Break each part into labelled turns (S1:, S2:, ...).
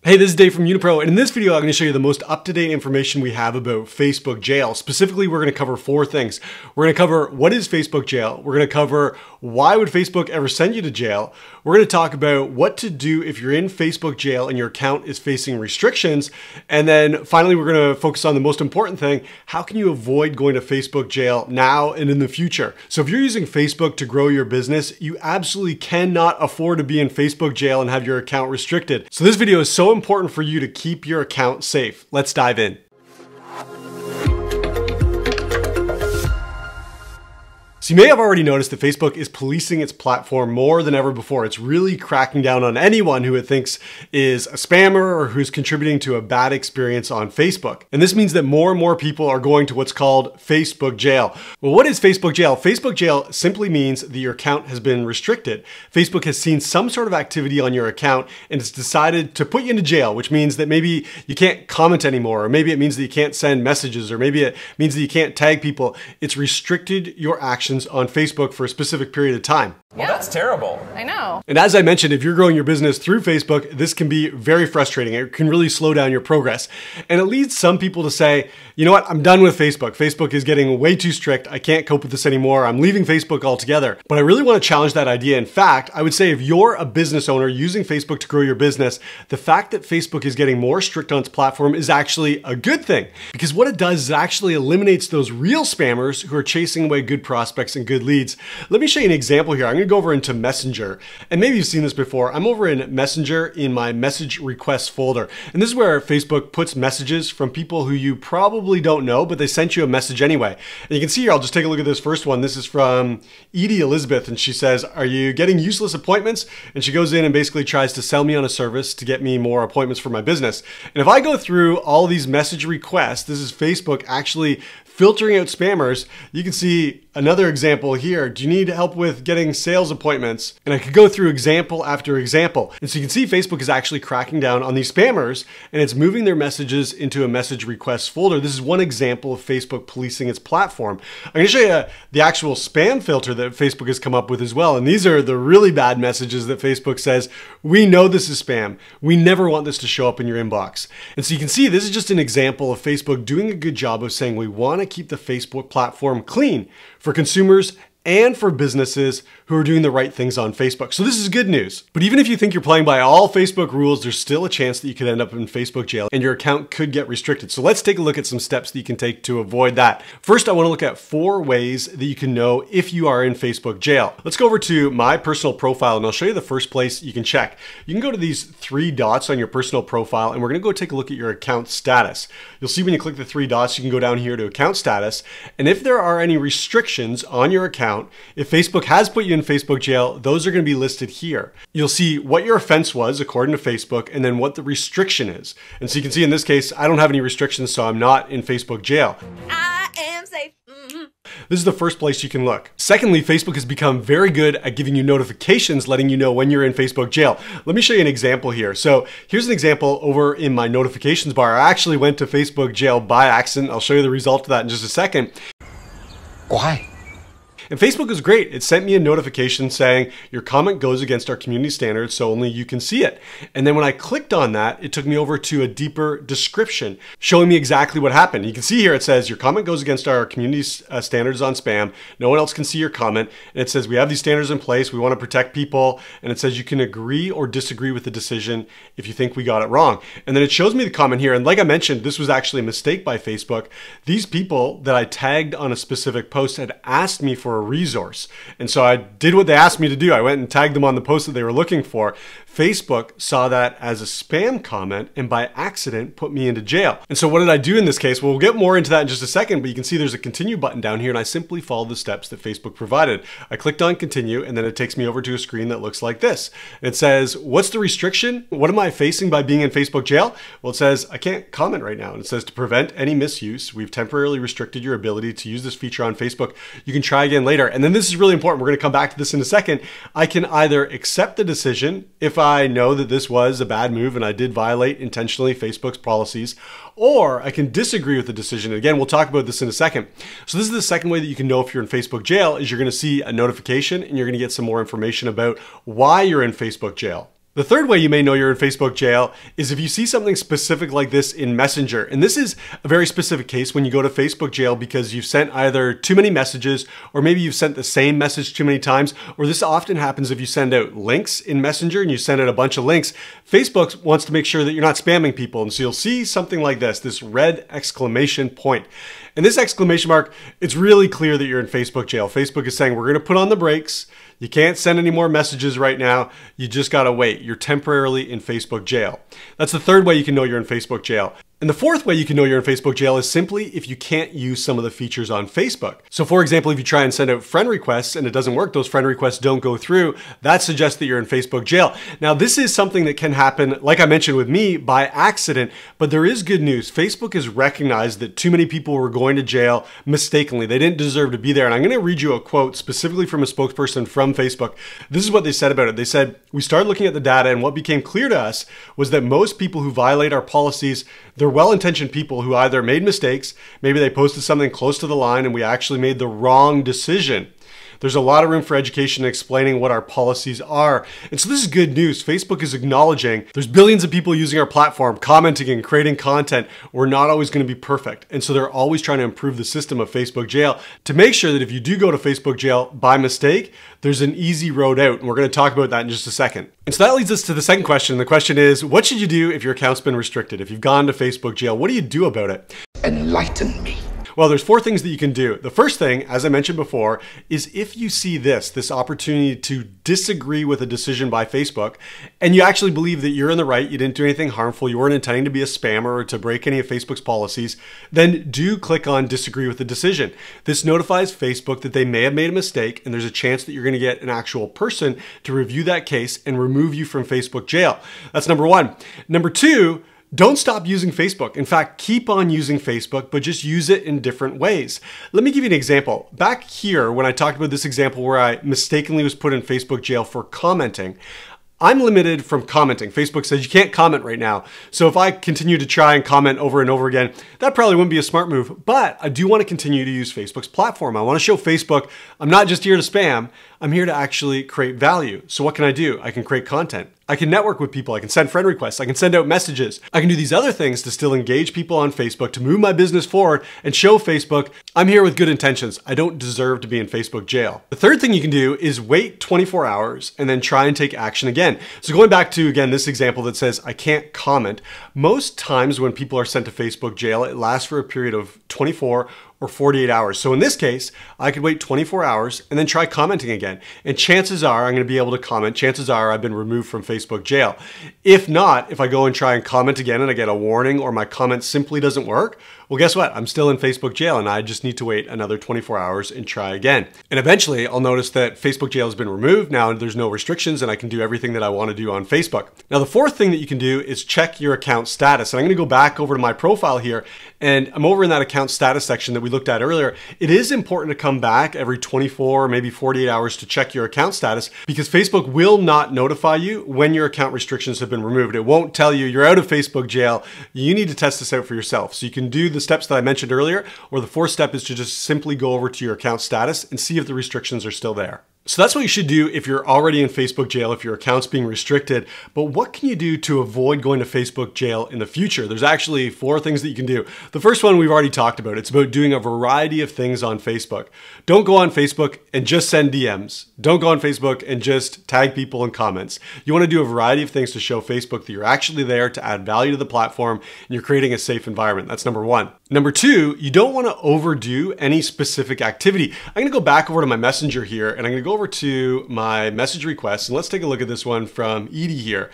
S1: Hey, this is Dave from YunaPRO, and in this video I'm going to show you the most up-to-date information we have about Facebook jail. Specifically, we're going to cover 4 things. We're going to cover what is Facebook jail, we're going to cover why would Facebook ever send you to jail, we're going to talk about what to do if you're in Facebook jail and your account is facing restrictions, and then finally we're going to focus on the most important thing: how can you avoid going to Facebook jail now and in the future. So if you're using Facebook to grow your business, you absolutely cannot afford to be in Facebook jail and have your account restricted. So this video is so important for you to keep your account safe. Let's dive in. So you may have already noticed that Facebook is policing its platform more than ever before. It's really cracking down on anyone who it thinks is a spammer or who's contributing to a bad experience on Facebook. And this means that more and more people are going to what's called Facebook jail. Well, what is Facebook jail? Facebook jail simply means that your account has been restricted. Facebook has seen some sort of activity on your account and it's decided to put you into jail, which means that maybe you can't comment anymore, or maybe it means that you can't send messages, or maybe it means that you can't tag people. It's restricted your actions on Facebook for a specific period of time.
S2: Well, that's terrible.
S3: I know.
S1: And as I mentioned, if you're growing your business through Facebook, this can be very frustrating. It can really slow down your progress. And it leads some people to say, you know what, I'm done with Facebook. Facebook is getting way too strict. I can't cope with this anymore. I'm leaving Facebook altogether. But I really want to challenge that idea. In fact, I would say if you're a business owner using Facebook to grow your business, the fact that Facebook is getting more strict on its platform is actually a good thing. Because what it does is it actually eliminates those real spammers who are chasing away good prospects and good leads. Let me show you an example here. I'm going to go over into Messenger, and maybe you've seen this before. I'm over in Messenger in my message requests folder, and this is where Facebook puts messages from people who you probably don't know, but they sent you a message anyway. And you can see here, I'll just take a look at this first one. This is from Edie Elizabeth, and she says, "Are you getting useless appointments?" And she goes in and basically tries to sell me on a service to get me more appointments for my business. And if I go through all these message requests, this is Facebook actually filtering out spammers. You can see another example here. Do you need help with getting sales appointments? And I could go through example after example. And so you can see Facebook is actually cracking down on these spammers, and it's moving their messages into a message requests folder. This is one example of Facebook policing its platform. I'm going to show you the actual spam filter that Facebook has come up with as well. And these are the really bad messages that Facebook says, we know this is spam. We never want this to show up in your inbox. And so you can see this is just an example of Facebook doing a good job of saying we want to keep the Facebook platform clean for consumers and for businesses who are doing the right things on Facebook. So this is good news. But even if you think you're playing by all Facebook rules, there's still a chance that you could end up in Facebook jail and your account could get restricted. So let's take a look at some steps that you can take to avoid that. First, I want to look at 4 ways that you can know if you are in Facebook jail. Let's go over to my personal profile, and I'll show you the first place you can check. You can go to these 3 dots on your personal profile, and we're going to go take a look at your account status. You'll see when you click the 3 dots, you can go down here to account status. And if there are any restrictions on your account, if Facebook has put you in Facebook jail, those are going to be listed here. You'll see what your offense was according to Facebook, and then what the restriction is. And so you can see in this case, I don't have any restrictions, so I'm not in Facebook jail.
S3: I am safe.
S1: This is the first place you can look. Secondly, Facebook has become very good at giving you notifications, letting you know when you're in Facebook jail. Let me show you an example here. So here's an example over in my notifications bar. I actually went to Facebook jail by accident. I'll show you the result of that in just a second.
S2: Why?
S1: And Facebook is great. It sent me a notification saying your comment goes against our community standards, so only you can see it. And then when I clicked on that, it took me over to a deeper description showing me exactly what happened. You can see here it says your comment goes against our community standards on spam. No one else can see your comment. And it says we have these standards in place. We want to protect people. And it says you can agree or disagree with the decision if you think we got it wrong. And then it shows me the comment here. And like I mentioned, this was actually a mistake by Facebook. These people that I tagged on a specific post had asked me for a resource. And so I did what they asked me to do. I went and tagged them on the post that they were looking for. Facebook saw that as a spam comment and by accident put me into jail. And so what did I do in this case? Well, we'll get more into that in just a second, but you can see there's a continue button down here, and I simply followed the steps that Facebook provided. I clicked on continue, and then it takes me over to a screen that looks like this. It says, what's the restriction? What am I facing by being in Facebook jail? Well, it says I can't comment right now. And it says to prevent any misuse, we've temporarily restricted your ability to use this feature on Facebook. You can try again later. And then this is really important. We're going to come back to this in a second. I can either accept the decision if I know that this was a bad move and I did violate intentionally Facebook's policies, or I can disagree with the decision. Again, we'll talk about this in a second. So this is the second way that you can know if you're in Facebook jail, is you're going to see a notification and you're going to get some more information about why you're in Facebook jail. The third way you may know you're in Facebook jail is if you see something specific like this in Messenger. And this is a very specific case when you go to Facebook jail because you've sent either too many messages, or maybe you've sent the same message too many times, or this often happens if you send out links in Messenger and you send out a bunch of links. Facebook wants to make sure that you're not spamming people. And so you'll see something like this red exclamation point. And this exclamation mark, it's really clear that you're in Facebook jail. Facebook is saying, we're going to put on the brakes. You can't send any more messages right now. You just got to wait. You're temporarily in Facebook jail. That's the third way you can know you're in Facebook jail. And the fourth way you can know you're in Facebook jail is simply if you can't use some of the features on Facebook. So for example, if you try and send out friend requests and it doesn't work, those friend requests don't go through, that suggests that you're in Facebook jail. Now, this is something that can happen, like I mentioned with me, by accident, but there is good news. Facebook has recognized that too many people were going to jail mistakenly. They didn't deserve to be there. And I'm going to read you a quote specifically from a spokesperson from Facebook. This is what they said about it. They said, "We started looking at the data and what became clear to us was that most people who violate our policies, they're well-intentioned people who either made mistakes, maybe they posted something close to the line and we actually made the wrong decision. There's a lot of room for education and explaining what our policies are." And so this is good news. Facebook is acknowledging there's billions of people using our platform, commenting and creating content. We're not always going to be perfect. And so they're always trying to improve the system of Facebook jail to make sure that if you do go to Facebook jail by mistake, there's an easy road out. And we're going to talk about that in just a second. And so that leads us to the second question. The question is, what should you do if your account's been restricted? If you've gone to Facebook jail, what do you do about it?
S2: Enlighten me.
S1: Well, there's four things that you can do. The first thing, as I mentioned before, is if you see this opportunity to disagree with a decision by Facebook, and you actually believe that you're in the right, you didn't do anything harmful, you weren't intending to be a spammer or to break any of Facebook's policies, then do click on disagree with the decision. This notifies Facebook that they may have made a mistake, and there's a chance that you're going to get an actual person to review that case and remove you from Facebook jail. That's number one. Number two, don't stop using Facebook. In fact, keep on using Facebook, but just use it in different ways. Let me give you an example. Back here, when I talked about this example where I mistakenly was put in Facebook jail for commenting, I'm limited from commenting. Facebook says you can't comment right now. So if I continue to try and comment over and over again, that probably wouldn't be a smart move, but I do want to continue to use Facebook's platform. I want to show Facebook I'm not just here to spam, I'm here to actually create value. So what can I do? I can create content. I can network with people. I can send friend requests. I can send out messages. I can do these other things to still engage people on Facebook, to move my business forward and show Facebook I'm here with good intentions. I don't deserve to be in Facebook jail. The third thing you can do is wait 24 hours and then try and take action again. So going back to, again, this example that says I can't comment, most times when people are sent to Facebook jail, it lasts for a period of 24 or 48 hours. So in this case, I could wait 24 hours and then try commenting again. And chances are I'm going to be able to comment. Chances are I've been removed from Facebook jail. If not, if I go and try and comment again and I get a warning or my comment simply doesn't work, well, guess what? I'm still in Facebook jail and I just need to wait another 24 hours and try again. And eventually I'll notice that Facebook jail has been removed. Now there's no restrictions and I can do everything that I want to do on Facebook. Now the fourth thing that you can do is check your account status. And I'm going to go back over to my profile here and I'm over in that account status section that we looked at earlier. It is important to come back every 24 or maybe 48 hours to check your account status because Facebook will not notify you when your account restrictions have been removed. It won't tell you you're out of Facebook jail. You need to test this out for yourself. So you can do the steps that I mentioned earlier, or the fourth step is to just simply go over to your account status and see if the restrictions are still there. So that's what you should do if you're already in Facebook jail, if your account's being restricted. But what can you do to avoid going to Facebook jail in the future? There's actually four things that you can do. The first one we've already talked about. It's about doing a variety of things on Facebook. Don't go on Facebook and just send DMs. Don't go on Facebook and just tag people in comments. You want to do a variety of things to show Facebook that you're actually there to add value to the platform and you're creating a safe environment. That's number one. Number two, you don't want to overdo any specific activity. I'm going to go back over to my Messenger here and I'm going to go over to my message requests and let's take a look at this one from Edie here.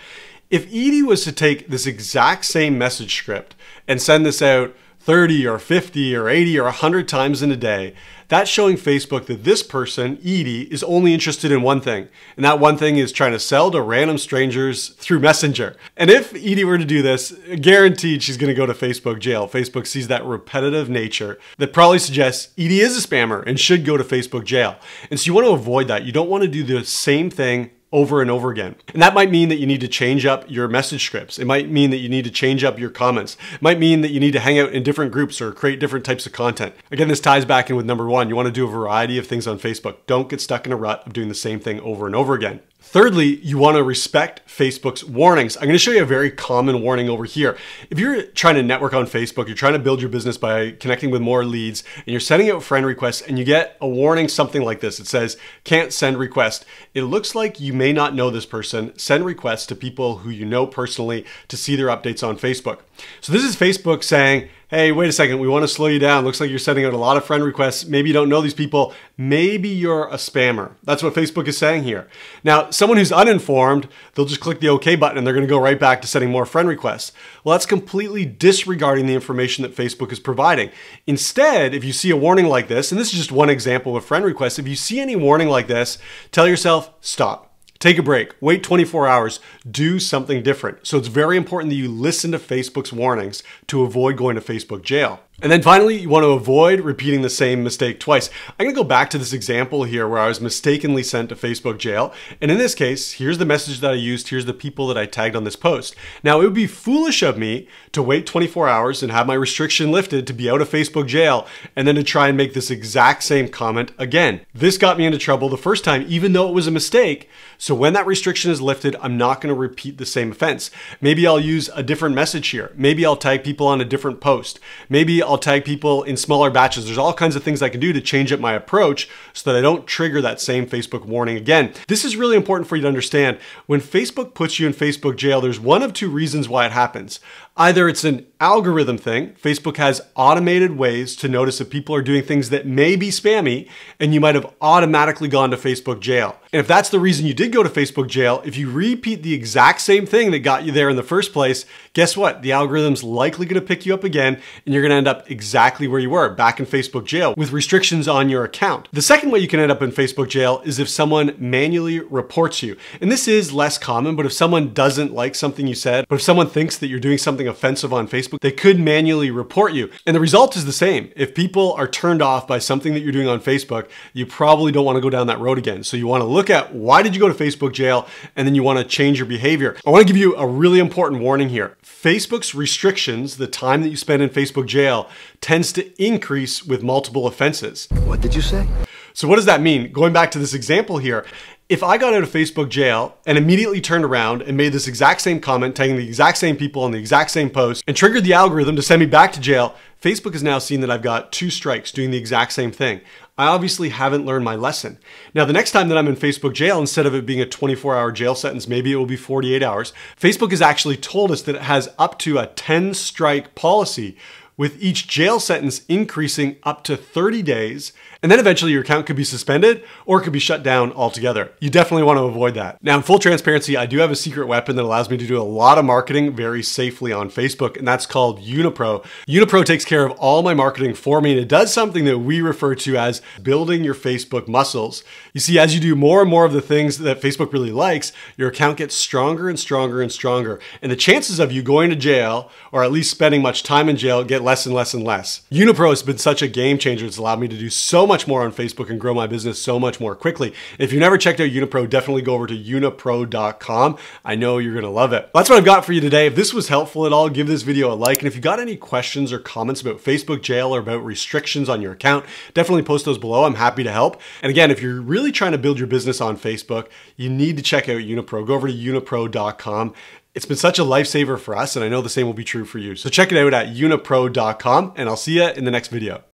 S1: If Edie was to take this exact same message script and send this out 30 or 50 or 80 or 100 times in a day, that's showing Facebook that this person, Edie, is only interested in one thing. And that one thing is trying to sell to random strangers through Messenger. And if Edie were to do this, guaranteed she's going to go to Facebook jail. Facebook sees that repetitive nature that probably suggests Edie is a spammer and should go to Facebook jail. And so you want to avoid that. You don't want to do the same thing over and over again. And that might mean that you need to change up your message scripts. It might mean that you need to change up your comments. It might mean that you need to hang out in different groups or create different types of content. Again, this ties back in with number one. You want to do a variety of things on Facebook. Don't get stuck in a rut of doing the same thing over and over again. Thirdly, you want to respect Facebook's warnings. I'm going to show you a very common warning over here. If you're trying to network on Facebook, you're trying to build your business by connecting with more leads, and you're sending out friend requests, and you get a warning something like this. It says, can't send request. It looks like you may not know this person. Send requests to people who you know personally to see their updates on Facebook. So this is Facebook saying, hey, wait a second, we want to slow you down. Looks like you're sending out a lot of friend requests. Maybe you don't know these people. Maybe you're a spammer. That's what Facebook is saying here. Now, someone who's uninformed, they'll just click the OK button and they're going to go right back to sending more friend requests. Well, that's completely disregarding the information that Facebook is providing. Instead, if you see a warning like this, and this is just one example of a friend request, if you see any warning like this, tell yourself, stop. Take a break, wait 24 hours, do something different. So it's very important that you listen to Facebook's warnings to avoid going to Facebook jail. And then finally, you want to avoid repeating the same mistake twice. I'm going to go back to this example here where I was mistakenly sent to Facebook jail. And in this case, here's the message that I used. Here's the people that I tagged on this post. Now, it would be foolish of me to wait 24 hours and have my restriction lifted to be out of Facebook jail and then to try and make this exact same comment again. This got me into trouble the first time, even though it was a mistake. So when that restriction is lifted, I'm not going to repeat the same offense. Maybe I'll use a different message here. Maybe I'll tag people on a different post. Maybe I'll tag people in smaller batches. There's all kinds of things I can do to change up my approach so that I don't trigger that same Facebook warning again. This is really important for you to understand. When Facebook puts you in Facebook jail, there's one of two reasons why it happens. Either it's an algorithm thing. Facebook has automated ways to notice if people are doing things that may be spammy, and you might have automatically gone to Facebook jail. And if that's the reason you did go to Facebook jail, if you repeat the exact same thing that got you there in the first place, guess what? The algorithm's likely going to pick you up again, and you're going to end up exactly where you were, back in Facebook jail with restrictions on your account. The second way you can end up in Facebook jail is if someone manually reports you. And this is less common, but if someone doesn't like something you said, but if someone thinks that you're doing something offensive on Facebook, they could manually report you. And the result is the same. If people are turned off by something that you're doing on Facebook, you probably don't want to go down that road again. So you want to look at why did you go to Facebook jail, and then you want to change your behavior. I want to give you a really important warning here. Facebook's restrictions, the time that you spend in Facebook jail, tends to increase with multiple offenses.
S2: What did you say?
S1: So what does that mean? Going back to this example here, if I got out of Facebook jail and immediately turned around and made this exact same comment, tagging the exact same people on the exact same post, and triggered the algorithm to send me back to jail, Facebook has now seen that I've got 2 strikes doing the exact same thing. I obviously haven't learned my lesson. Now, the next time that I'm in Facebook jail, instead of it being a 24-hour jail sentence, maybe it will be 48 hours. Facebook has actually told us that it has up to a 10-strike policy, with each jail sentence increasing up to 30 days, and then eventually your account could be suspended or it could be shut down altogether. You definitely want to avoid that. Now, in full transparency, I do have a secret weapon that allows me to do a lot of marketing very safely on Facebook, and that's called YunaPRO. YunaPRO takes care of all my marketing for me, and it does something that we refer to as building your Facebook muscles. You see, as you do more and more of the things that Facebook really likes, your account gets stronger and stronger and stronger, and the chances of you going to jail, or at least spending much time in jail, get less and less and less. YunaPRO has been such a game changer. It's allowed me to do so much more on Facebook and grow my business so much more quickly. If you've never checked out YunaPRO, definitely go over to YunaPRO.com. I know you're gonna love it. That's what I've got for you today. If this was helpful at all, give this video a like. And if you got any questions or comments about Facebook jail or about restrictions on your account, definitely post those below. I'm happy to help. And again, if you're really trying to build your business on Facebook, you need to check out YunaPRO. Go over to YunaPRO.com. It's been such a lifesaver for us, and I know the same will be true for you. So check it out at YunaPRO.com, and I'll see you in the next video.